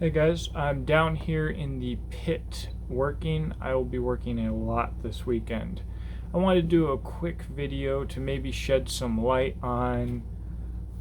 Hey guys, I'm down here in the pit working. I will be working a lot this weekend. I want to do a quick video to maybe shed some light on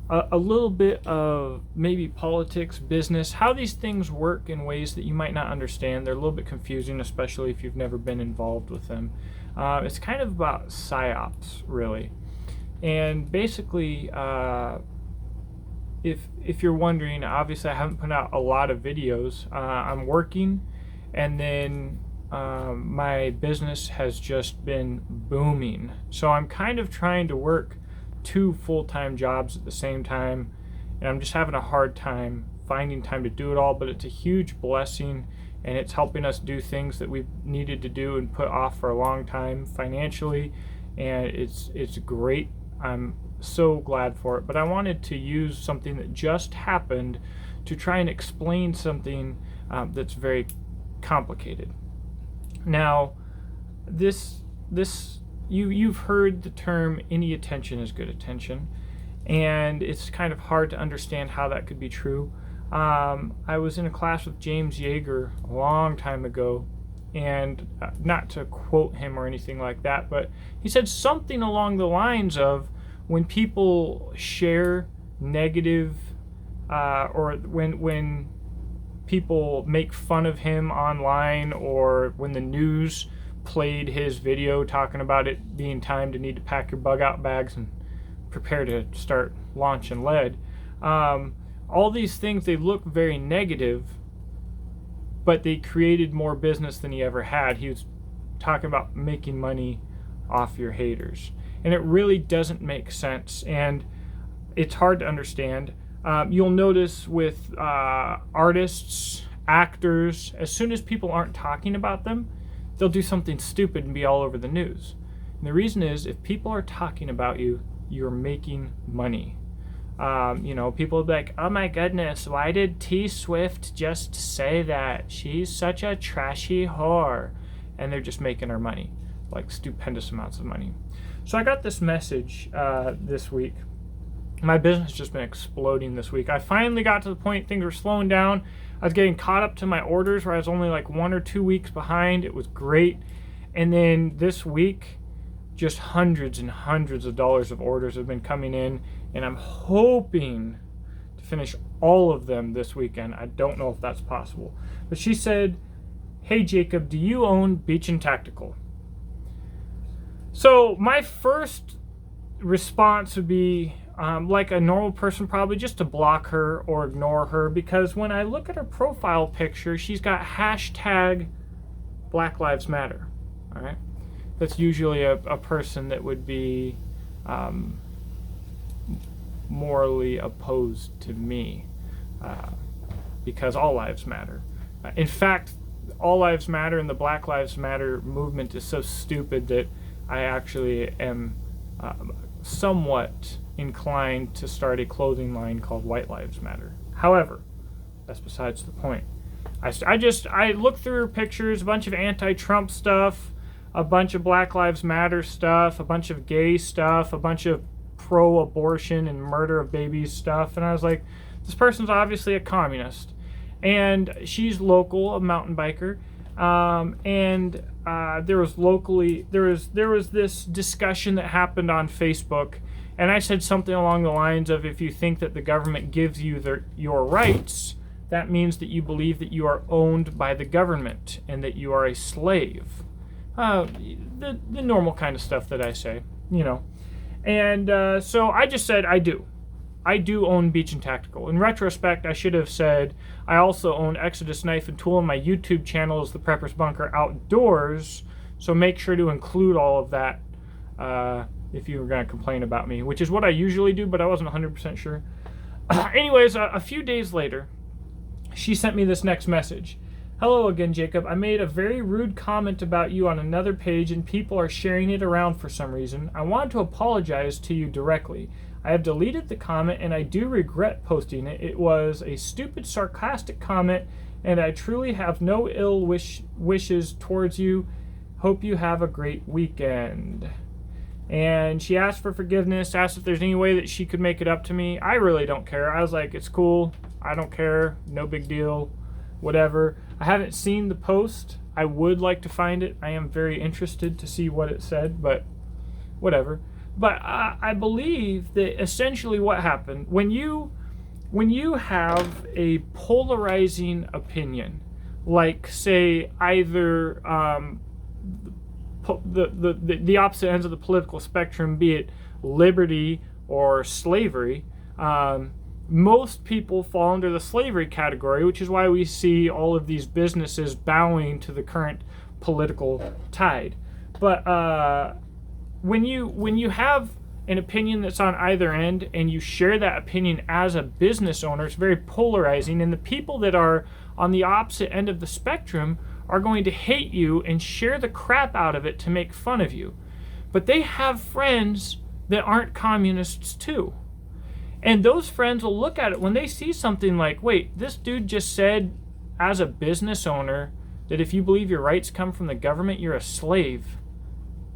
a little bit of maybe politics, business, how these things work in ways that you might not understand. They're a little bit confusing, especially if you've never been involved with them. It's kind of about Psyops, really. And basically, if you're wondering, obviously I haven't put out a lot of videos. I'm working, and then my business has just been booming. So I'm kind of trying to work 2 full-time jobs at the same time, and I'm just having a hard time finding time to do it all, but it's a huge blessing, and it's helping us do things that we've needed to do and put off for a long time financially, and it's great. I'm so glad for it, but I wanted to use something that just happened to try and explain something that's very complicated. Now, you've heard the term "any attention is good attention," and it's kind of hard to understand how that could be true. I was in a class with James Yeager a long time ago, and not to quote him or anything like that, but he said something along the lines of, when people share negative, or when people make fun of him online, or when the news played his video talking about it being time to need to pack your bug out bags and prepare to start launching lead, all these things, they look very negative, but they created more business than he ever had. He was talking about making money off your haters, and it really doesn't make sense, and it's hard to understand. You'll notice with artists, actors, as soon as people aren't talking about them, they'll do something stupid and be all over the news. And the reason is, if people are talking about you, you're making money. People will be like, "Oh my goodness, why did T Swift just say that? She's such a trashy whore." And they're just making her money, like stupendous amounts of money. So I got this message this week. My business has just been exploding this week. I finally got to the point things were slowing down. I was getting caught up to my orders where I was only like 1 or 2 weeks behind. It was great. And then this week, just hundreds and hundreds of dollars of orders have been coming in, and I'm hoping to finish all of them this weekend. I don't know if that's possible. But she said, "Hey Jacob, do you own Beach and Tactical?" So my first response would be, like a normal person, probably just to block her or ignore her, because when I look at her profile picture, she's got hashtag Black Lives Matter. All right, that's usually a person that would be morally opposed to me, because all lives matter. In fact, all lives matter, and the Black Lives Matter movement is so stupid that I actually am somewhat inclined to start a clothing line called White Lives Matter. However, that's besides the point. I looked through her pictures, a bunch of anti-Trump stuff, a bunch of Black Lives Matter stuff, a bunch of gay stuff, a bunch of pro-abortion and murder of babies stuff, and I was like, this person's obviously a communist. And she's local, a mountain biker, and there was this discussion that happened on Facebook, and I said something along the lines of, if you think that the government gives you your rights, that means that you believe that you are owned by the government and that you are a slave. The normal kind of stuff that I say, And so I just said, I do own Beach and Tactical. In retrospect, I should have said I also own Exodus Knife and Tool, and my YouTube channel is The Prepper's Bunker Outdoors, so make sure to include all of that if you were going to complain about me, which is what I usually do, but I wasn't 100% sure. Anyways, a few days later, she sent me this next message. "Hello again, Jacob. I made a very rude comment about you on another page, and people are sharing it around for some reason. I want to apologize to you directly. I have deleted the comment, and I do regret posting it. It was a stupid, sarcastic comment, and I truly have no ill wishes towards you. Hope you have a great weekend." And she asked for forgiveness, asked if there's any way that she could make it up to me. I really don't care. I was like, it's cool. I don't care. No big deal. whatever. I haven't seen the post. I would like to find it. I am very interested to see what it said, but whatever. But I believe that essentially what happened, when you have a polarizing opinion, like say either the opposite ends of the political spectrum, be it liberty or slavery, most people fall under the slavery category, which is why we see all of these businesses bowing to the current political tide. But when you have an opinion that's on either end and you share that opinion as a business owner, it's very polarizing, and the people that are on the opposite end of the spectrum are going to hate you and share the crap out of it to make fun of you. But they have friends that aren't communists too. And those friends will look at it when they see something like, wait, this dude just said as a business owner that if you believe your rights come from the government, you're a slave.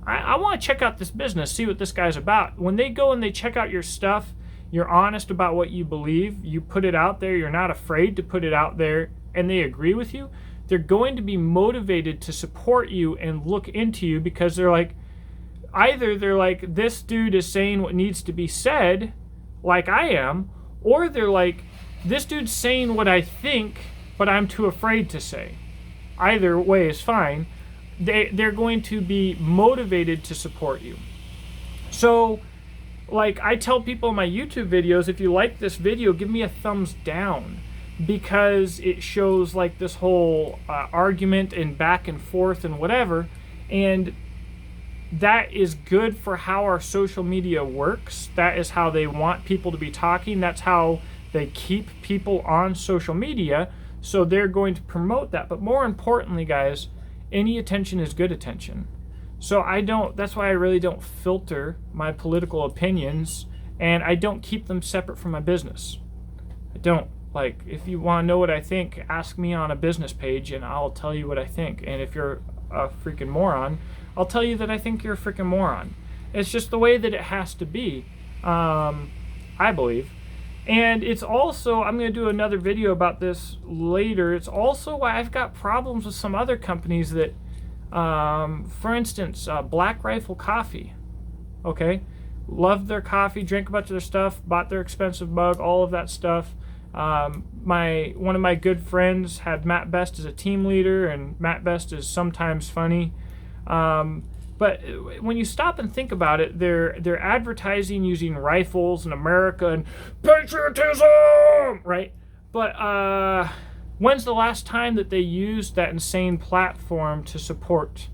I want to check out this business, see what this guy's about. When they go and they check out your stuff, you're honest about what you believe, you put it out there, you're not afraid to put it out there, and they agree with you, they're going to be motivated to support you and look into you, because they're like, either they're like, this dude is saying what needs to be said, like I am, or they're like, this dude's saying what I think, but I'm too afraid to say. Either way is fine. They're going to be motivated to support you. So, like I tell people in my YouTube videos, if you like this video, give me a thumbs down, because it shows like this whole argument and back and forth and whatever, and that is good for how our social media works. That is how they want people to be talking. That's how they keep people on social media, so they're going to promote that. But more importantly, guys, any attention is good attention. So that's why I really don't filter my political opinions, and I don't keep them separate from my business. I don't. Like, if you want to know what I think, ask me on a business page and I'll tell you what I think. And if you're a freaking moron, I'll tell you that I think you're a freaking moron. It's just the way that it has to be, I believe. And it's also, I'm going to do another video about this later, it's also why I've got problems with some other companies that, for instance, Black Rifle Coffee, okay? Loved their coffee, drank a bunch of their stuff, bought their expensive mug, all of that stuff. One of my good friends had Matt Best as a team leader, and Matt Best is sometimes funny. But when you stop and think about it, they're advertising using rifles in America and patriotism, right? But when's the last time that they used that insane platform to support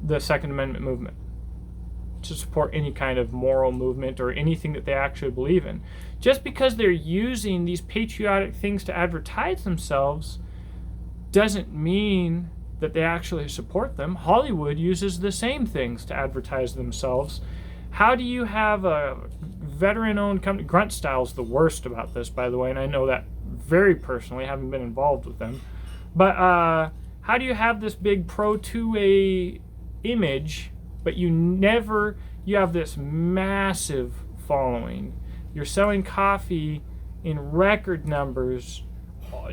the Second Amendment movement? To support any kind of moral movement or anything that they actually believe in. Just because they're using these patriotic things to advertise themselves doesn't mean that they actually support them. Hollywood uses the same things to advertise themselves. How do you have a veteran-owned company? Grunt Style's the worst about this, by the way, and I know that very personally, having been involved with them. But how do you have this big pro-2A image, but you have this massive following? You're selling coffee in record numbers,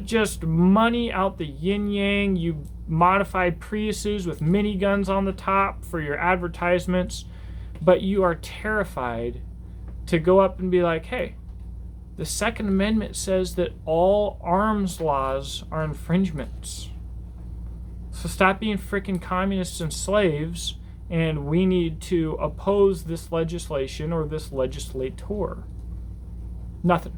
just money out the yin-yang. You modified Priuses with miniguns on the top for your advertisements, but you are terrified to go up and be like, hey, the Second Amendment says that all arms laws are infringements. So stop being freaking communists and slaves, and we need to oppose this legislation or this legislator. Nothing.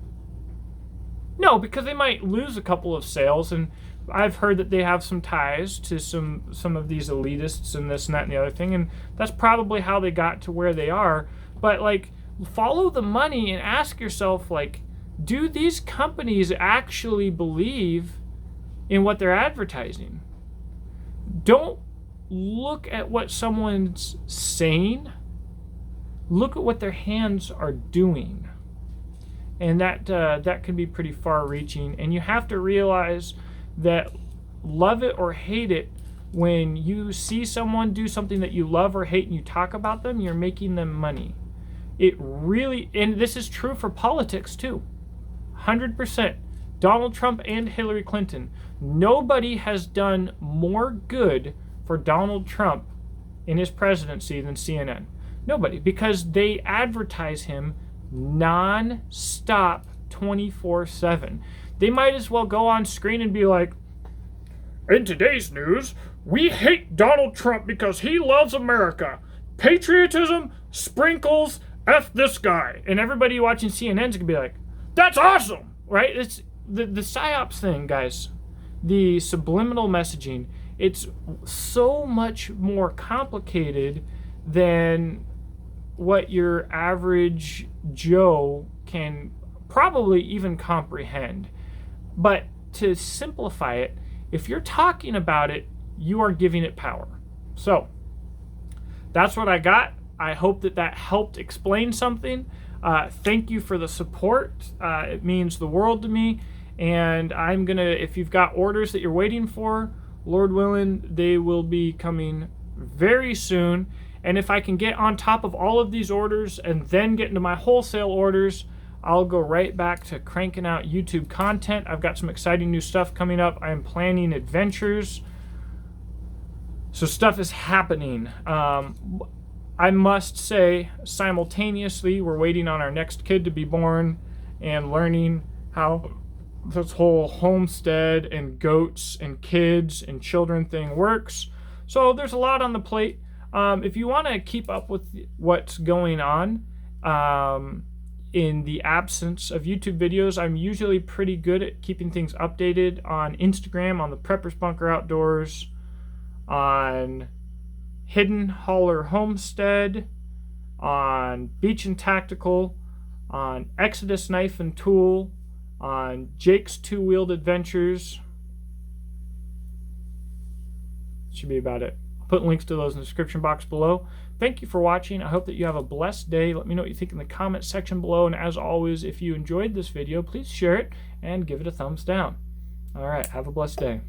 No, because they might lose a couple of sales, and I've heard that they have some ties to some of these elitists and this and that and the other thing, and that's probably how they got to where they are. But like, follow the money and ask yourself, like, do these companies actually believe in what they're advertising? Don't look at what someone's saying. Look at what their hands are doing. And that can be pretty far-reaching. And you have to realize that, love it or hate it, when you see someone do something that you love or hate and you talk about them, you're making them money. It really, and this is true for politics too, 100%. Donald Trump and Hillary Clinton. Nobody has done more good for Donald Trump in his presidency than CNN. Nobody, because they advertise him non-stop 24/7. They might as well go on screen and be like, in today's news, we hate Donald Trump because he loves America. Patriotism, sprinkles, F this guy. And everybody watching CNN's gonna be like, that's awesome, right? It's the Psyops thing, guys. The subliminal messaging. It's so much more complicated than what your average Joe can probably even comprehend. But to simplify it, if you're talking about it, you are giving it power. So that's what I got. I hope that helped explain something. Thank you for the support. It means the world to me. And I'm going to, if you've got orders that you're waiting for, Lord willing, they will be coming very soon. And if I can get on top of all of these orders and then get into my wholesale orders, I'll go right back to cranking out YouTube content. I've got some exciting new stuff coming up. I'm planning adventures. So stuff is happening. I must say, simultaneously, we're waiting on our next kid to be born and learning how this whole homestead and goats and kids and children thing works. So there's a lot on the plate. If you want to keep up with what's going on in the absence of YouTube videos, I'm usually pretty good at keeping things updated on Instagram, on the Preppers Bunker Outdoors, on Hidden Holler Homestead, on Beach and Tactical, on Exodus Knife and Tool, on Jake's Two-Wheeled Adventures. Should be about it. I'll put links to those in the description box below. Thank you for watching. I hope that you have a blessed day. Let me know what you think in the comment section below. And as always, if you enjoyed this video, please share it and give it a thumbs down. All right, have a blessed day.